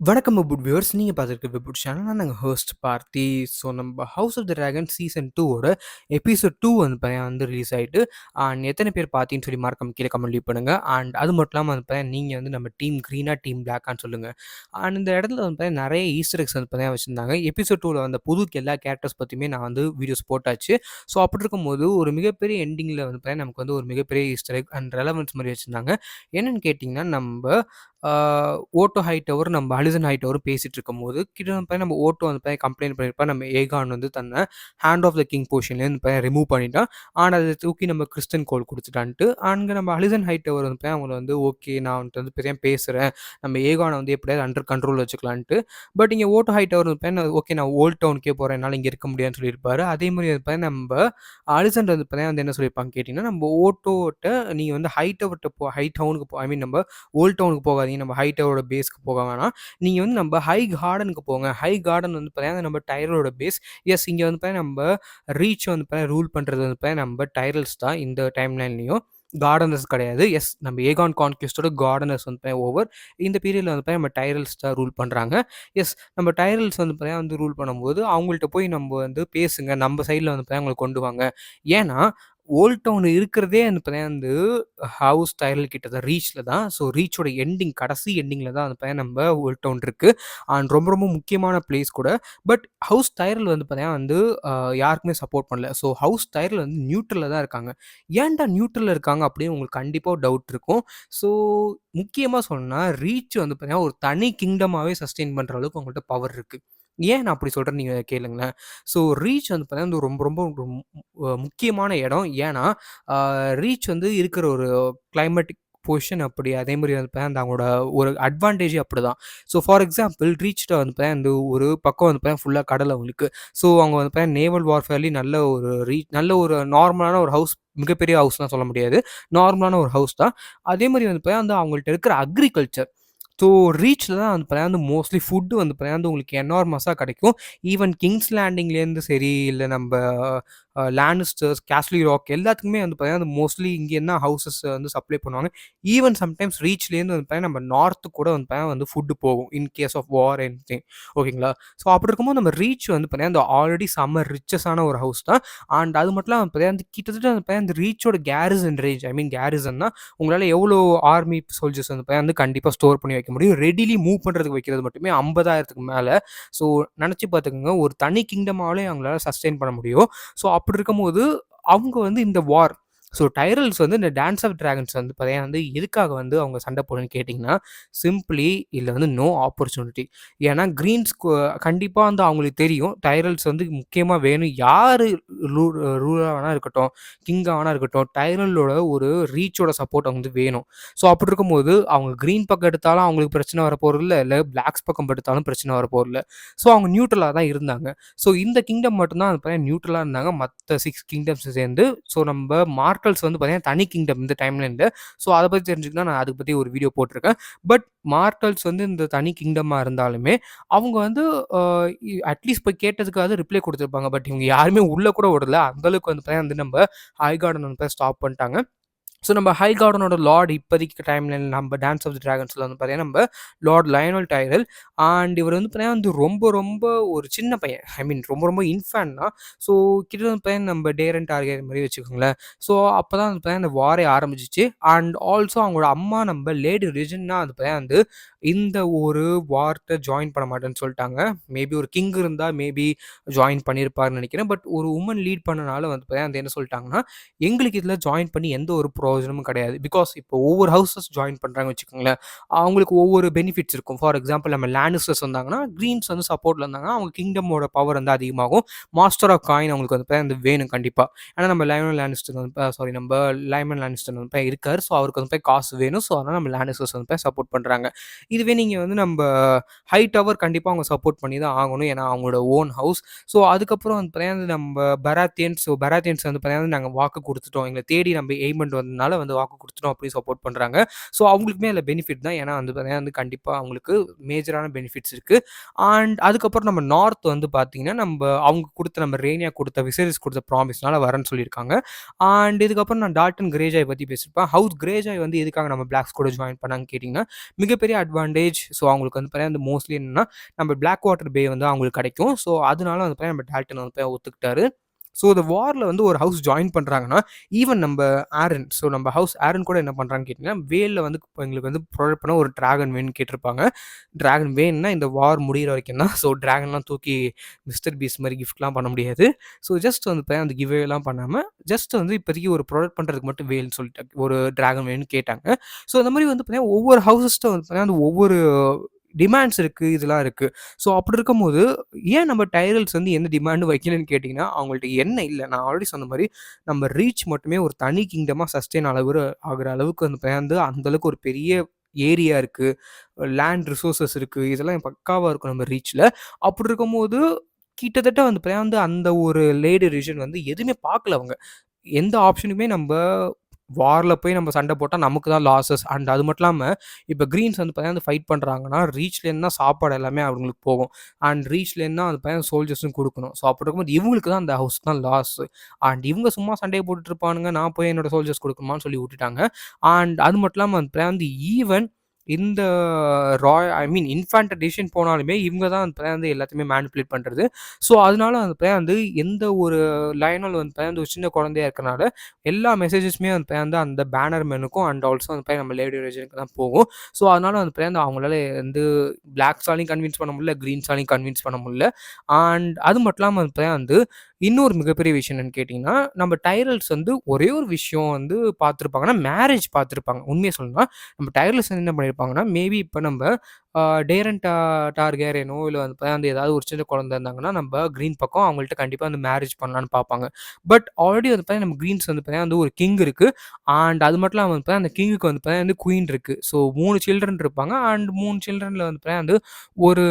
வணக்கம் அபுட் வியூவர்ஸ். நீங்க பார்த்துருக்க வெபுட் சேனல். நான் நாங்க ஹோஸ்ட் பார்த்தி. ஸோ நம்ம house of the dragon season 2 ஓட எபிசோட் 2 வந்து பார்த்தீங்கன்னா வந்து ரிலீஸ் ஆயிட்டு. அண்ட் எத்தனை பேர் பார்த்தீங்கன்னு சொல்லி மறக்காம கீழே கமெண்ட் லீவ் பண்ணுங்க. அண்ட் அது மட்டும் இல்லாம வந்து பார்த்தீங்கன்னா நீங்க வந்து நம்ம டீம் கிரீனா, டீம் பிளாக்கான்னு சொல்லுங்க. அண்ட் இந்த இடத்துல வந்து பார்த்தீங்கன்னா நிறைய ஈஸ்டர் எக்ஸ் வந்து பார்த்தீங்கன்னா வச்சிருந்தாங்க. எபிசோட் 2ல வந்த புது எல்லா கேரக்டர்ஸ் பத்தியுமே நான் வந்து வீடியோஸ் போட்டாச்சு. ஸோ அப்படி இருக்கும்போது ஒரு மிகப்பெரிய எண்டிங்கில் வந்து பார்த்தீங்கன்னா நமக்கு வந்து ஒரு மிகப்பெரிய ஈஸ்டர் எக் அண்ட் ரெலவன்ஸ் மாதிரி வச்சிருந்தாங்க. என்னன்னு கேட்டிங்கன்னா நம்ம ஓட்டோ ஹைட்டவர் நம்ம அலிசன் ஹைட்டவரும் பேசிட்டு இருக்கும்போது கிட்ட வந்து நம்ம ஓட்டோ வந்து கம்ப்ளைண்ட் பண்ணியிருப்பா நம்ம ஏகான் வந்து தன்னை ஹேண்ட் ஆஃப் த கிங் பொசிஷன்லேருந்து ரிமூவ் பண்ணிட்டான். ஆனால் அதை தூக்கி நம்ம கிறிஸ்டன் கோல் கொடுத்துட்டான்ட்டு அங்கே நம்ம அலிசன் ஹைட்டவர் வந்து அவங்கள வந்து ஓகே நான் வந்துட்டு வந்து பெரிய பேசுகிறேன், நம்ம ஏகானை வந்து எப்படியாவது அண்டர் கண்ட்ரோல் வச்சுக்கலான்ட்டு. பட் இங்கே ஓட்டோ ஹைட்டவர் வந்து ஓகே நான் ஓல்ட் டவுனுக்கே போகிறேன், என்னால் இங்கே இருக்க முடியாதுன்னு சொல்லியிருப்பாரு. அதே மாதிரி வந்து நம்ம அலிசன் வந்து என்ன சொல்லியிருப்பாங்க கேட்டிங்கன்னா, நம்ம ஓட்டோட்ட நீங்கள் வந்து ஹைட்டவர்கிட்ட ஹை டவுனுக்கு ஐ மீன் நம்ம ஓல்ட் டவுனுக்கு போகாதீங்க, நம்ம ஹை டவரோட பேஸ்க்கு போக வேணாம், நீங்கள் வந்து நம்ம ஹை கார்டனுக்கு போங்க. ஹை கார்டன் வந்து பார்த்தீங்கன்னா நம்ம டைரலோட பேஸ். எஸ், இங்கே வந்து பார்த்தீங்கன்னா நம்ம ரீச் வந்து பார்த்தீங்கன்னா ரூல் பண்ணுறது வந்து பார்த்தீங்கன்னா நம்ம டைரல்ஸ் தான் இந்த டைம் லைன்லையும், கார்டனர்ஸ் கிடையாது. எஸ், நம்ம ஏகான் கான்கிஸ்டோட கார்டனர்ஸ் வந்து ஓவர். இந்த பீரியடில் வந்து நம்ம டைரல்ஸ் தான் ரூல் பண்ணுறாங்க. எஸ், நம்ம டைரல்ஸ் வந்து பார்த்தீங்கன்னா வந்து ரூல் பண்ணும்போது அவங்கள்ட்ட போய் நம்ம வந்து பேசுங்க, நம்ம சைடில் வந்து பார்த்தீங்கன்னா அவங்களை கொண்டு வாங்க. ஏன்னா ஓல்ட் டவுன் இருக்கிறதே வந்து பார்த்தீங்கன்னா வந்து ஹவுஸ் டைரல் கிட்ட தான், ரீச்சில் தான். ஸோ ரீச்சோட எண்டிங், கடைசி எண்டிங்கில் தான் வந்து பார்த்தீங்கன்னா நம்ம ஓல்ட் டவுன் இருக்குது. அண்ட் ரொம்ப ரொம்ப முக்கியமான பிளேஸ் கூட. பட் ஹவுஸ் டைரல் வந்து பார்த்தீங்கன்னா வந்து யாருக்குமே சப்போர்ட் பண்ணல. ஸோ ஹவுஸ் டைரல் வந்து நியூட்ரலில் தான் இருக்காங்க. ஏன்டா நியூட்ரலில் இருக்காங்க அப்படின்னு உங்களுக்கு கண்டிப்பாக டவுட் இருக்கும். ஸோ முக்கியமாக சொன்னால் ரீச் வந்து பார்த்தீங்கன்னா ஒரு தனி கிங்டமாகவே சஸ்டெயின் பண்ணுற அளவுக்கு அவங்கள்ட்ட பவர் இருக்குது. ஏன் நான் அப்படி சொல்கிறேன்னு நீங்கள் கேளுங்களேன். ஸோ ரீச் வந்து பார்த்தீங்கன்னா வந்து ரொம்ப ரொம்ப முக்கியமான இடம். ஏன்னா ரீச் வந்து இருக்கிற ஒரு கிளைமேட்டிக் பொசிஷன் அப்படி. அதே மாதிரி வந்து பார்த்தீங்கன்னா அந்த அவங்களோட ஒரு அட்வான்டேஜே அப்படிதான். ஸோ ஃபார் எக்ஸாம்பிள் ரீச்ட்ட வந்து பார்த்தீங்கன்னா இந்த ஒரு பக்கம் வந்து பார்த்தீங்கன்னா ஃபுல்லாக கடல் அவங்களுக்கு. ஸோ அவங்க வந்து பார்த்தீங்கன்னா நேவல் வார்ஃபேர்லேயும் நல்ல ஒரு நார்மலான ஒரு ஹவுஸ், மிகப்பெரிய ஹவுஸ்லாம் சொல்ல முடியாது, நார்மலான ஒரு ஹவுஸ் தான். அதே மாதிரி வந்து பார்த்தீங்கன்னா வந்து அவங்கள்ட்ட இருக்கிற அக்ரிகல்ச்சர். ஸோ ரீச்சில் தான் வந்து பார்த்தீங்கன்னா வந்து மோஸ்ட்லி ஃபுட்டு வந்து பார்த்தீங்கன்னா வந்து உங்களுக்கு எனார்மஸாக கிடைக்கும். ஈவன் கிங்ஸ் லேண்டிங்லேருந்து சரி, இல்லை நம்ம லேனிஸ்டர்ஸ், கேஸ்லி ராக் எல்லாத்துக்குமே வந்து பார்த்தீங்கன்னா மோஸ்ட்லி இங்கேருந்து தான் ஹவுசஸ் வந்து சப்ளை பண்ணுவாங்க. ஈவன் சம்டைம்ஸ் ரீச்லேருந்து வந்து பார்த்தீங்கன்னா நம்ம நார்த்து கூட வந்து பார்த்தீங்கன்னா வந்து ஃபுட்டு போகும் in case of war anything. ஓகேங்களா? ஸோ அப்படி இருக்கும்போது நம்ம ரீச் வந்து பார்த்தீங்கன்னா அந்த ஆல்ரெடி செம்ம ரிச்சஸான ஒரு ஹவுஸ் தான். அண்ட் அது மட்டும் இல்லாமல் பார்த்தீங்கன்னா கிட்டத்தட்ட வந்து பார்த்தீங்கன்னா இந்த ரீச்சோட கேரிசன் ரேஞ்ச், ஐ மீன் கேரிசன்னா உங்களால் எவ்வளோ ஆர்மி சோல்ஜர்ஸ் வந்து பார்த்தீங்கன்னா வந்து கண்டிப்பாக ஸ்டோர் பண்ணி வைக்க முடியும். ரெடிலி மூவ் பண்ணுறதுக்கு வைக்கிறது மட்டுமே 50,000க்கு மேலே. ஸோ நினச்சி பார்த்துக்கோங்க, ஒரு தனி கிங்டமாகவே அவங்களால சஸ்டெயின் பண்ண முடியும். ஸோ அப்படி இருக்கும்போது அவங்க வந்து இந்த வார், ஸோ டைரல்ஸ் வந்து இந்த டான்ஸ் ஆஃப் டிராகன்ஸ் வந்து பார்த்தீங்கன்னா வந்து எதுக்காக வந்து அவங்க சண்டை போடணும்னு கேட்டிங்கன்னா, சிம்பிளி இதில் வந்து நோ ஆப்பர்ச்சுனிட்டி. ஏன்னா கிரீன்ஸ் கண்டிப்பாக வந்து அவங்களுக்கு தெரியும் டைரல்ஸ் வந்து முக்கியமாக வேணும். யார் ரூலராக வேணா இருக்கட்டும், கிங்காக வேணா இருக்கட்டும், டைரலோட ஒரு ரீச்சோட சப்போர்ட் அவங்க வந்து வேணும். ஸோ அப்படி இருக்கும்போது அவங்க கிரீன் பக்கம் எடுத்தாலும் அவங்களுக்கு பிரச்சனை வரப்போகிறதில்ல, இல்லை பிளாக்ஸ் பக்கம் எடுத்தாலும் பிரச்சனை வரப்போகிறதில்ல. ஸோ அவங்க நியூட்ரலாக தான் இருந்தாங்க. ஸோ இந்த கிங்டம் மட்டும்தான் அது பார்த்தீங்கன்னா நியூட்ரலாக இருந்தாங்க. மற்ற 6 கிங்டம்ஸ் சேர்ந்து. ஸோ நம்ம மார்டல்ஸ் வந்து பார்த்தீங்கன்னா தனி கிங்டம் இந்த டைம்லைனில். ஸோ அதை பற்றி தெரிஞ்சுக்கணும், நான் அதை பற்றி ஒரு வீடியோ போட்டிருக்கேன். பட் மார்டல்ஸ் வந்து இந்த தனி கிங்டமாக இருந்தாலுமே அவங்க வந்து அட்லீஸ்ட் போய் கேட்டதுக்காவது ரிப்ளை கொடுத்துருப்பாங்க. பட் இவங்க யாருமே உள்ளே கூட விடல. அந்தளவுக்கு வந்து பார்த்தீங்கன்னா வந்து நம்ம ஹை கார்டன் வந்து ஸ்டாப் பண்ணிட்டாங்க. ஸோ நம்ம ஹை கார்டனோட லார்ட் இப்போதைக்கு டைம்லைன் நம்ம டான்ஸ் ஆஃப் தி டிராகன்ஸில் வந்து பார்த்தீங்கன்னா நம்ம லார்ட் லயனல் டைரல். அண்ட் இவர் வந்து பார்த்தீங்கன்னா வந்து ரொம்ப ரொம்ப ஒரு சின்ன பையன், ஐ மீன் ரொம்ப ரொம்ப இன்ஃபேன் தான். ஸோ கிட்ட வந்து பார்த்தீங்கன்னா நம்ம டேரன் டார்கெட் மாதிரி வச்சுக்கோங்களேன். ஸோ அப்போ தான் வந்து பார்த்தீங்கன்னா இந்த வாரே ஆரம்பிச்சிச்சு. அண்ட் ஆல்சோ அவங்களோட அம்மா நம்ம லேடி ரிஜன்னா வந்து பார்த்தீங்கன்னா வந்து இந்த ஒரு வார்த்தை ஜாயின் பண்ண மாட்டேன்னு சொல்லிட்டாங்க. மேபி ஒரு கிங் இருந்தால் மேபி ஜாயின் பண்ணியிருப்பாருன்னு நினைக்கிறேன். பட் ஒரு உமன் லீட் பண்ணனால வந்து பார்த்தீங்கன்னா வந்து என்ன சொல்லிட்டாங்கன்னா, எங்களுக்கு இதில் ஜாயின் பண்ணி எந்த ஒரு பிரயோஜனமும் கிடையாது. பிகாஸ் இப்போ ஒவ்வொரு ஹவுசஸ் ஜாயின் பண்ணுறாங்கன்னு வச்சுக்கோங்களேன், அவங்களுக்கு ஒவ்வொரு பெனிஃபிட்ஸ் இருக்கும். ஃபார் எக்ஸாம்பிள் நம்ம லேனிஸ்டர்ஸ் வந்தாங்கன்னா, கிரீன்ஸ் வந்து சப்போர்ட்டில் இருந்தாங்கன்னா அவங்க கிங்டமோட பவர் வந்து அதிகமாகும். மாஸ்டர் ஆஃப் காயின் அவங்களுக்கு வந்து வேணும் கண்டிப்பாக. ஏன்னா நம்ம லைமன் லேனிஸ்டர் வந்து நம்ம லைமன் லேனிஸ்டர் வந்து இருக்காரு. ஸோ அவருக்கு வந்து காசு வேணும். ஸோ அதனால் நம்ம லேனிஸ்டர்ஸ் வந்து சப்போர்ட் பண்ணுறாங்க. இதுவே நீங்கள் வந்து நம்ம ஹை டவர் கண்டிப்பாக அவங்க சப்போர்ட் பண்ணி தான் ஆகணும். ஏன்னா அவங்களோட ஓன் ஹவுஸ். ஸோ அதுக்கப்புறம் வந்து பார்த்தீங்கன்னா நம்ம பராத்தியன்ஸ், பராத்தியன்ஸ் வந்து பார்த்தீங்கன்னா நாங்கள் வாக்கு கொடுத்துட்டோம், எங்களை தேடி நம்ம எய்மெண்ட் வந்ததுனால வந்து வாக்கு கொடுத்துட்டோம் அப்படின்னு சப்போர்ட் பண்ணுறாங்க. ஸோ அவங்களுக்குமே அதில் பெனிஃபிட் தான். ஏன்னா வந்து பார்த்தீங்கன்னா வந்து கண்டிப்பாக அவங்களுக்கு மேஜரான பெனிஃபிட்ஸ் இருக்குது. அண்ட் அதுக்கப்புறம் நம்ம நார்த் வந்து பார்த்தீங்கன்னா அவங்க கொடுத்த நம்ம ரேனியா கொடுத்த விசேரிஸ் கொடுத்த ப்ராமிஸ்னால வரேன்னு சொல்லியிருக்காங்க. அண்ட் இதுக்கப்புறம் நான் டால்டன் கிரேஜாய் பற்றி பேசியிருப்பேன். ஹவுஸ் கிரேஜாய் வந்து எதுக்காக நம்ம பிளாக்ஸ் கூட ஜாயின் பண்ணாங்கன்னு கேட்டிங்கன்னா, மிகப்பெரிய அட்வான்டேஜ் அட்வான்டேஜ். ஸோ அவங்களுக்கு வந்து பார்த்தீங்கன்னா, மோஸ்ட்லி என்னன்னா நம்ம பிளாக் வாட்டர் பே வந்து அவங்களுக்கு கிடைக்கும். ஸோ அதனால வந்து பார்த்தீங்கன்னா, நம்ம டால்டன் வந்து ஒத்துக்கிட்டாரு. ஸோ இந்த வார்ல வந்து ஒரு ஹவுஸ் ஜாயின் பண்றாங்கன்னா, ஈவன் நம்ப ஆரன், ஸோ நம்ம ஹவுஸ் ஆரன் கூட என்ன பண்றாங்கன்னு கேட்டீங்கன்னா, வேல்ல வந்து எங்களுக்கு வந்து ப்ரொவைட் பண்ண ஒரு டிராகன் வேணும்னு கேட்டிருப்பாங்க. டிராகன் வேணும்னா இந்த வார் முடியிற வரைக்கும் தான். ஸோ டிராகன்லாம் தூக்கி மிஸ்டர் பீஸ்ட் மாரி கிஃப்ட்லாம் பண்ண முடியாது. ஸோ ஜஸ்ட் வந்து பார்த்தீங்கன்னா, அந்த கிவ்அவேலாம் பண்ணாம, ஜஸ்ட் வந்து இப்போதைக்கு ஒரு ப்ரொவைட் பண்றதுக்கு மட்டும் வேல்ன்னு சொல்லிட்டு ஒரு டிராகன் வேணும்னு கேட்டாங்க. ஸோ அந்த மாரி வந்து பார்த்தீங்கன்னா, ஒவ்வொரு ஹவுஸஸ்ட்ட வந்து பார்த்தீங்கன்னா, அந்த ஒவ்வொரு டிமாண்ட்ஸ் இருக்கு. இதெல்லாம் இருக்கு. ஸோ அப்படி இருக்கும்போது, ஏன் நம்ம டைரல்ஸ் வந்து எந்த டிமாண்டும் வைக்கலன்னு கேட்டீங்கன்னா, அவங்கள்ட்ட என்ன இல்ல. நான் ஆல்ரெடி சொன்ன மாரி, நம்ம ரீச் மட்டுமே ஒரு தனி கிங்டமா சஸ்டெயின் ஆகுற அளவுக்கு வந்து அந்த அளவுக்கு ஒரு பெரிய ஏரியா இருக்கு. லேண்ட் ரிசோர்ஸஸ் இருக்கு. இதெல்லாம் பக்காவா இருக்கும் நம்ம ரீச்ல. அப்படி இருக்கும்போது, கிட்டத்தட்ட வந்து அந்த ஒரு லேடி ரீஜன் வந்து எதுவுமே பார்க்கல அவங்க. எந்த ஆப்ஷனுமே நம்ப வார்ல போய் நம்ம சண்டை போட்டா நமக்கு தான் லாஸஸ். அண்ட் அது மட்டும் இல்லாம, இப்ப கிரீன்ஸ் வந்து பார்த்தீங்கன்னா, ஃபைட் பண்றாங்கன்னா, ரீச்லேருந்து தான் சாப்பாடு எல்லாமே அவங்களுக்கு போகும். அண்ட் ரீச்லேருந்து தான் அந்த பையன் சோல்ஜர்ஸும் குடுக்கணும். ஸோ அப்படி இருக்கும்போது இவங்களுக்கு தான் அந்த ஹவுஸ் தான் லாஸ். அண்ட் இவங்க சும்மா சண்டைய போட்டுட்டு இருப்பானுங்க. நான் போய் என்னோட சோல்ஜர்ஸ் குடுக்கணுமான்னு சொல்லி விட்டுட்டாங்க. அண்ட் அது மட்டும் இல்லாம அந்த பையன் வந்து ஈவன் இந்த ஐ மீன் இன்ஃபான்ட் டிசிஷன் போனாலுமே இவங்க தான் அந்த பையன் வந்து எல்லாத்தையுமே மேனிபுலேட் பண்றது. ஸோ அதனால அந்த பையன் வந்து எந்த ஒரு லயனல் வந்து பையன் வந்து ஒரு சின்ன குழந்தையா இருக்கனால எல்லா மெசேஜஸுமே அந்த பையன் வந்து அந்த பேனர் மேனுக்கும் அண்ட் ஆல்சோ அந்த பையன் நம்ம லேடி ரீஜனுக்கு தான் போகும். ஸோ அதனால அந்த பையன் வந்து அவங்களால வந்து பிளாக்ஸாலையும் கன்வின்ஸ் பண்ண முடியல, கிரீன்ஸாலையும் கன்வின்ஸ் பண்ண முடியல. அண்ட் அது மட்டும் இல்லாம அந்த பையன் வந்து இன்னொரு மிகப்பெரிய விஷயம் என்னன்னு கேட்டீங்கன்னா, நம்ம டைரல்ஸ் வந்து ஒரே ஒரு விஷயம் வந்து பார்த்துருப்பாங்கன்னா, மேரேஜ் பார்த்துருப்பாங்க. உண்மைய சொல்லணும்னா, நம்ம டைரல்ஸ் என்ன பண்ணியிருப்பாங்கன்னா, மேபி இப்ப நம்ப டேரன் டார்கேரியனோ இல்ல வந்து ஏதாவது ஒரு சின்ன குழந்தை இருந்தாங்கன்னா, நம்ப கிரீன் பக்கம் அவங்கள்ட்ட கண்டிப்பா வந்து மேரேஜ் பண்ணலான்னு பார்ப்பாங்க. பட் ஆல்ரெடி வந்து பார்த்தீங்கன்னா, நம்ம கிரீன்ஸ் வந்து பார்த்தீங்கன்னா வந்து ஒரு கிங் இருக்கு. அண்ட் அது மட்டும் இல்லாம வந்து பார்த்தீங்கன்னா, அந்த கிங்குக்கு வந்து பார்த்தீங்கன்னா வந்து குயின் இருக்கு. ஸோ 3 சில்ட்ரன் இருப்பாங்க. அண்ட் 3 சில்ட்ரன்ல வந்து பார்த்தீங்கன்னா வந்து ஒரு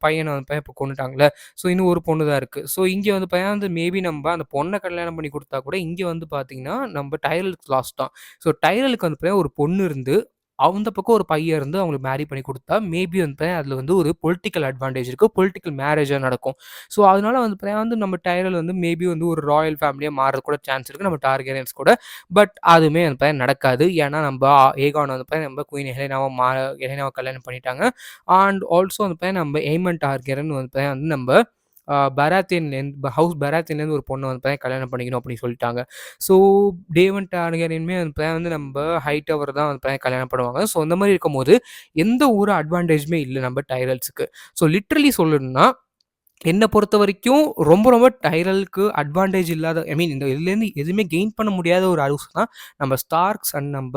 பையன வந்து பார்த்தீங்கன்னா இப்ப கொன்னுட்டாங்கல்ல. ஸோ இன்னும் ஒரு பொண்ணு தான் இருக்கு. ஸோ இங்க வந்து பார்த்தீங்கன்னா வந்து மேபி நம்ப அந்த பொண்ண கல்யாணம் பண்ணி குடுத்தா கூட, இங்க வந்து பார்த்தீங்கன்னா, நம்ப டைரலுக்கு லாஸ் தான். ஸோ டைரலுக்கு வந்து பார்த்தீங்கன்னா ஒரு பொண்ணு இருந்து அந்த பக்கம் ஒரு பையன் இருந்து அவங்களுக்கு மேரி பண்ணி குடுத்தா, மேபி வந்து அதில வந்து ஒரு பொலிட்டிக்கல் அட்வான்டேஜ் இருக்கு. பொலிட்டிக்கல் மேரேஜா நடக்கும். ஸோ அதனால வந்து பார்த்தீங்கன்னா வந்து நம்ம டைரல் வந்து மேபி வந்து ஒரு ராயல் ஃபேமிலியா மாறுறதுக்கு கூட சான்ஸ் இருக்கு. நம்ம டார்கெரியன்ஸ் கூட. பட் அதுவுமே வந்து பார்த்தீங்கன்னா நடக்காது. ஏன்னா நம்ப ஏகான் வந்து பார்த்தீங்கன்னா நம்ம குயின் ஹெலெனாவ கல்யாணம் பண்ணிட்டாங்க. அண்ட் ஆல்சோ வந்து பார்த்தீங்கன்னா நம்ம எய்மன் டார்கெரியன் வந்து பார்த்தீங்கன்னா வந்து நம்ப ஹவுஸ் பராத்தியன்லேருந்து ஒரு பொண்ண வந்து பார்த்தீங்கன்னா கல்யாணம் பண்ணிக்கணும் அப்படின்னு சொல்லிட்டாங்க. ஸோ டேவன் டார்கெரியனுமே வந்து பார்த்தீங்கன்னா வந்து நம்ப ஹைட்டவர் தான் வந்து பார்த்தீங்கன்னா கல்யாணம் பண்ணுவாங்க. ஸோ இந்த மாரி இருக்கும்போது, எந்த ஒரு அட்வான்டேஜுமே இல்ல நம்ம டைரல்ஸுக்கு. ஸோ லிட்டரலி சொல்லணும்னா என்ன பொறுத்தவரைக்கும் ரொம்ப டைரலுக்கு அட்வான்டேஜ் இல்லாத ஐ மீன் இந்த இதுலேருந்து எதுவுமே கெயின் பண்ண முடியாத ஒரு ஹவுஸ் தான் நம்ம ஸ்டார்க்ஸ் அண்ட் நம்ம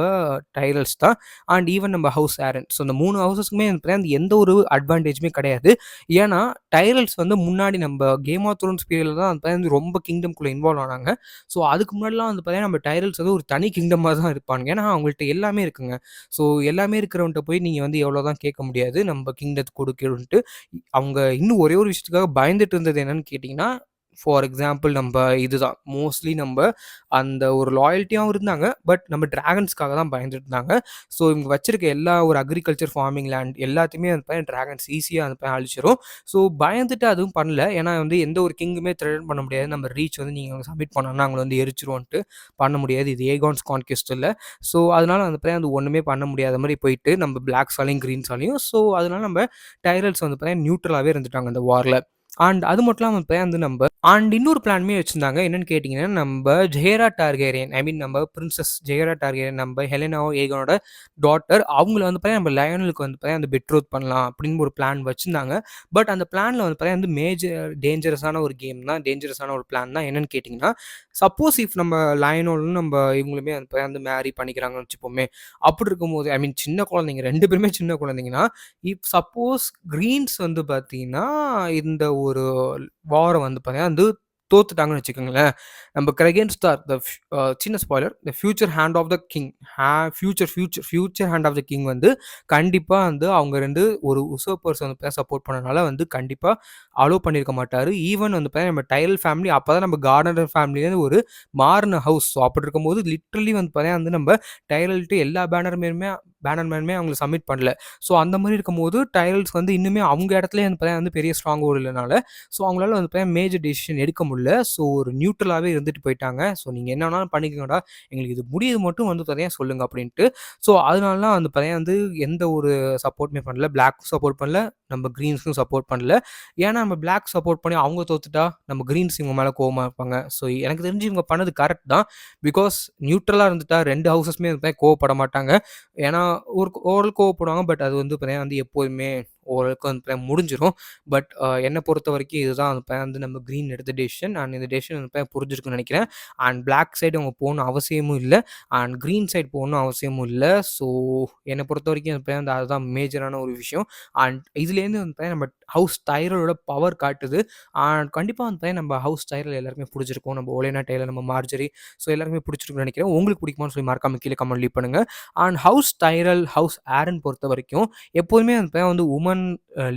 டைரல்ஸ் தான். அண்ட் ஈவன் நம்ம ஹவுஸ் ஆரன். ஸோ இந்த 3 ஹவுஸஸ்க்குமே வந்து அந்த எந்த ஒரு அட்வான்டேஜுமே கிடையாது. ஏன்னா டைரல்ஸ் வந்து முன்னாடி நம்ம கேம் ஆஃப் த்ரோன்ஸ் பீரியட்ல தான் வந்து ரொம்ப கிங்டம்குள்ள இன்வால்வ் ஆனாங்க. ஸோ அதுக்கு முன்னாடிலாம் வந்து பார்த்தீங்கன்னா நம்ம டைரல்ஸ் வந்து ஒரு தனி கிங்டமா தான் இருப்பானுங்க. ஏன்னா அவங்கள்ட்ட எல்லாமே இருக்குங்க. ஸோ எல்லாமே இருக்கிறவன்ட்ட போய் நீங்க வந்து எவ்வளோ தான் கேட்க முடியாது. நம்ம கிங்டத்த குடுக்கணுன்ட்டு. அவங்க இன்னும் ஒரே ஒரு விஷயத்துக்காக பயந்துட்டு இருந்தது என்னன்னு கேட்டிங்கன்னா, ஃபார் எக்ஸாம்பிள் நம்ப இதுதான். மோஸ்ட்லி நம்ப அந்த ஒரு லாயல்ட்டியாவும் இருந்தாங்க. பட் நம்ம டிராகன்ஸ்க்காக தான் பயந்துட்டு இருந்தாங்க. ஸோ இவங்க வச்சிருக்க எல்லா ஒரு அக்ரிகல்ச்சர், ஃபார்மிங் லேண்ட் எல்லாத்தையுமே அந்த பையன் டிராகன்ஸ் ஈஸியா அந்த பையன் அழிச்சிரும். ஸோ பயந்துட்டு அதுவும் பண்ணல. ஏன்னா வந்து எந்த ஒரு கிங்குமே த்ரெட்டன் பண்ண முடியாது. நம்ம ரீச் வந்து நீங்க சப்மிட் பண்ணோம்னா அவங்கள வந்து எரிச்சுருவோன்ட்டு பண்ண முடியாது. இது ஏகான்ஸ் கான்க்வெஸ்ட் இல்ல. ஸோ அதனால அந்த பையன் அது ஒண்ணுமே பண்ண முடியாத மாரி போயிட்டு நம்ம பிளாக்ஸாலயும், கிரீன்ஸாலயும் ஸோ அதனால நம்ம டைரல்ஸ் வந்து பார்த்தீங்கன்னா நியூட்ரலாவே இருந்துட்டாங்க அந்த வார்ல. அண்ட் அது மட்டும் இல்லாம வந்து நம்ப அண்ட் இன்னொரு பிளானுமே வச்சிருந்தாங்க. என்னன்னு கேட்டீங்கன்னா, நம்ப ஜெயரா டார்கேரியன் ஐ மீன் நம்ம பிரின்சஸ் ஜெயரா டார்கேரியன் நம்ம ஹெலெனா ஏகனோட டாட்டர் அவங்கள வந்து பார்த்தீங்கன்னா நம்ம லயனலுக்கு வந்து பார்த்தீங்கன்னா அந்த பெட்ரோத் பண்ணலாம் அப்படின்னு ஒரு பிளான் வச்சிருந்தாங்க. பட் அந்த பிளான்ல வந்து பார்த்தீங்கன்னா வந்து மேஜர் டேஞ்சரஸான ஒரு கேம் தான். டேஞ்சரஸான ஒரு பிளான் தான். என்னன்னு கேட்டீங்கன்னா, சப்போஸ் இஃப் நம்ம லயனோடும் நம்ம இவங்களுமே வந்து மேரி பண்ணிக்கிறாங்கன்னு வச்சுப்போமே. அப்படி இருக்கும்போது ஐ மீன் சின்ன குழந்தைங்க 2 பேருமே சின்ன குழந்தைங்கன்னா, இஃப் சப்போஸ் கிரீன்ஸ் வந்து பார்த்தீங்கன்னா, இந்த ஒரு வார வந்து பார்த்தீங்கன்னா வந்து தோத்துட்டாங்கன்னு வச்சுக்கோங்களேன். நம்ம கிரெகன் ஸ்டார்க் சின்ன spoiler the future hand of the king future hand of the king வந்து கண்டிப்பா வந்து அவங்க 2 ஒரு உசோப்பர்ஸ் வந்து சப்போர்ட் பண்ணனால வந்து கண்டிப்பா அலோவ் பண்ணியிருக்க மாட்டாரு. ஈவன் வந்து பார்த்தீங்கன்னா நம்ம டைரல் ஃபேமிலி அப்பதான் நம்ம கார்டனர் ஃபேமிலிலேருந்து ஒரு மாறுன ஹவுஸ். ஸோ அப்படி இருக்கும்போது லிட்டரலி வந்து பார்த்தீங்கன்னா வந்து நம்ம டைரல்ட்டு எல்லா பேனருமேலுமே பேனர் மேனுமே அவங்களுக்கு சப்மிட் பண்ணல. ஸோ அந்த மாரி இருக்கும்போது டைரல்ஸ் வந்து இன்னுமே அவங்க இடத்துலயே வந்து பார்த்தீங்கன்னா வந்து பெரிய ஸ்ட்ராங் ஹோல்டு இல்லனால, ஸோ அவங்களால வந்து பார்த்தீங்கன்னா மேஜர் டெசிஷன் எடுக்க முடியல. ஸோ ஒரு நியூட்ரலாவே இருந்துட்டு போயிட்டாங்க. ஸோ நீங்க என்ன வேணாலும் பண்ணிக்கங்கடா. எங்களுக்கு இது முடியுது மட்டும் வந்து பார்த்தீங்கன்னா சொல்லுங்க அப்படின்ட்டு. ஸோ அதனால தான் வந்து பார்த்தீங்கன்னா வந்து எந்த ஒரு சப்போர்ட்டுமே பண்ணல. பிளாக்கும் சப்போர்ட் பண்ணல. நம்ம கிரீன்ஸ்க்கும் சப்போர்ட் பண்ணல. ஏன்னா நம்ம பிளாக் சப்போர்ட் பண்ணி அவங்க தோத்துட்டா, நம்ம கிரீன்ஸ் இவங்க மேல கோவமா இருப்பாங்க. ஸோ எனக்கு தெரிஞ்சு இவங்க பண்ணது கரெக்ட் தான். பிகாஸ் நியூட்ரலா இருந்துட்டா 2 ஹவுஸஸ்மே வந்து கோவப்பட மாட்டாங்க. ஏன்னா ஓரளவு கோவப்படுவாங்க. பட் அது வந்து பார்த்தீங்கன்னா வந்து எப்போதுமே ஓரளவுக்கு வந்து முடிஞ்சிரும். பட் என்ன பொறுத்தவரைக்கும் இதுதான் வந்து வந்து நம்ம கிரீன் எடுத்த டெசிஷன். அண்ட் இந்த டெசிஷன் வந்து புரிஞ்சிருக்கும்னு நெனைக்கிறேன். அண்ட் பிளாக் சைடு அவங்க போகணும் அவசியமும் இல்ல. அண்ட் கிரீன் சைடு போகணும் அவசியமும் இல்ல. ஸோ என்ன பொறுத்தவரைக்கும் வந்து அதுதான் மேஜரான ஒரு விஷயம். அண்ட் இதுலேருந்து வந்து நம்ம ஹவுஸ் டைரலோட பவர் காட்டுது. அண்ட் கண்டிப்பா வந்து நம்ம ஹவுஸ் டைரல் எல்லாருக்குமே புடிச்சிருக்கும். நம்ம ஒலேனா டெய்லர், நம்ம மார்ஜரி ஸோ எல்லாருக்குமே புடிச்சிருக்கும்னு நெனைக்கிறேன். உங்களுக்கு பிடிக்குமான்னு சொல்லி மறக்காம கீழ கமெண்ட் லீவ் பண்ணுங்க. அண்ட் ஹவுஸ் டைரல், ஹவுஸ் ஏரன் பொறுத்தவரைக்கும் எப்போதுமே வந்து வுமன்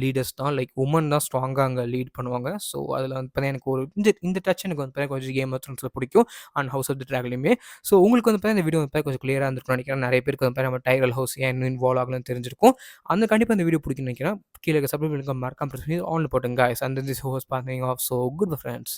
லீடர்ஸ் தான். லைக் வுமன் தான் ஸ்ட்ராங்கா அங்க லீட் பண்ணுவாங்க. ஸோ அதில வந்து எனக்கு ஒரு இந்த இந்த டச் எனக்கு வந்து கொஞ்சம் கேம் ஆஃப் த்ரோன்ஸ்ல பிடிக்கும். அண்ட் ஹவுஸ் ஆஃப் தி டிராகன்லயுமே. ஸோ உங்களுக்கு வந்து இந்த வீடியோ வந்து கொஞ்சம் கிளியரா இருந்திருக்கும்னு நெனைக்கிறேன். நெறைய பேருக்கு வந்து நம்ம டைரல் ஹவுஸ் ஏன் இன்னும் இன்வால்வ் ஆகலன்னு தெரிஞ்சிருக்கும். அந்த கண்டிப்பா இந்த வீடியோ பிடிக்கும்னு நெனைக்கிறேன். கீழ இருக்க சப்ஸ்கிரைப் லிங்க்க மறக்காம பிரஸ் பண்ணி ஆன்ல போட்டுங்க guys. And this host parking off. So good bye friends.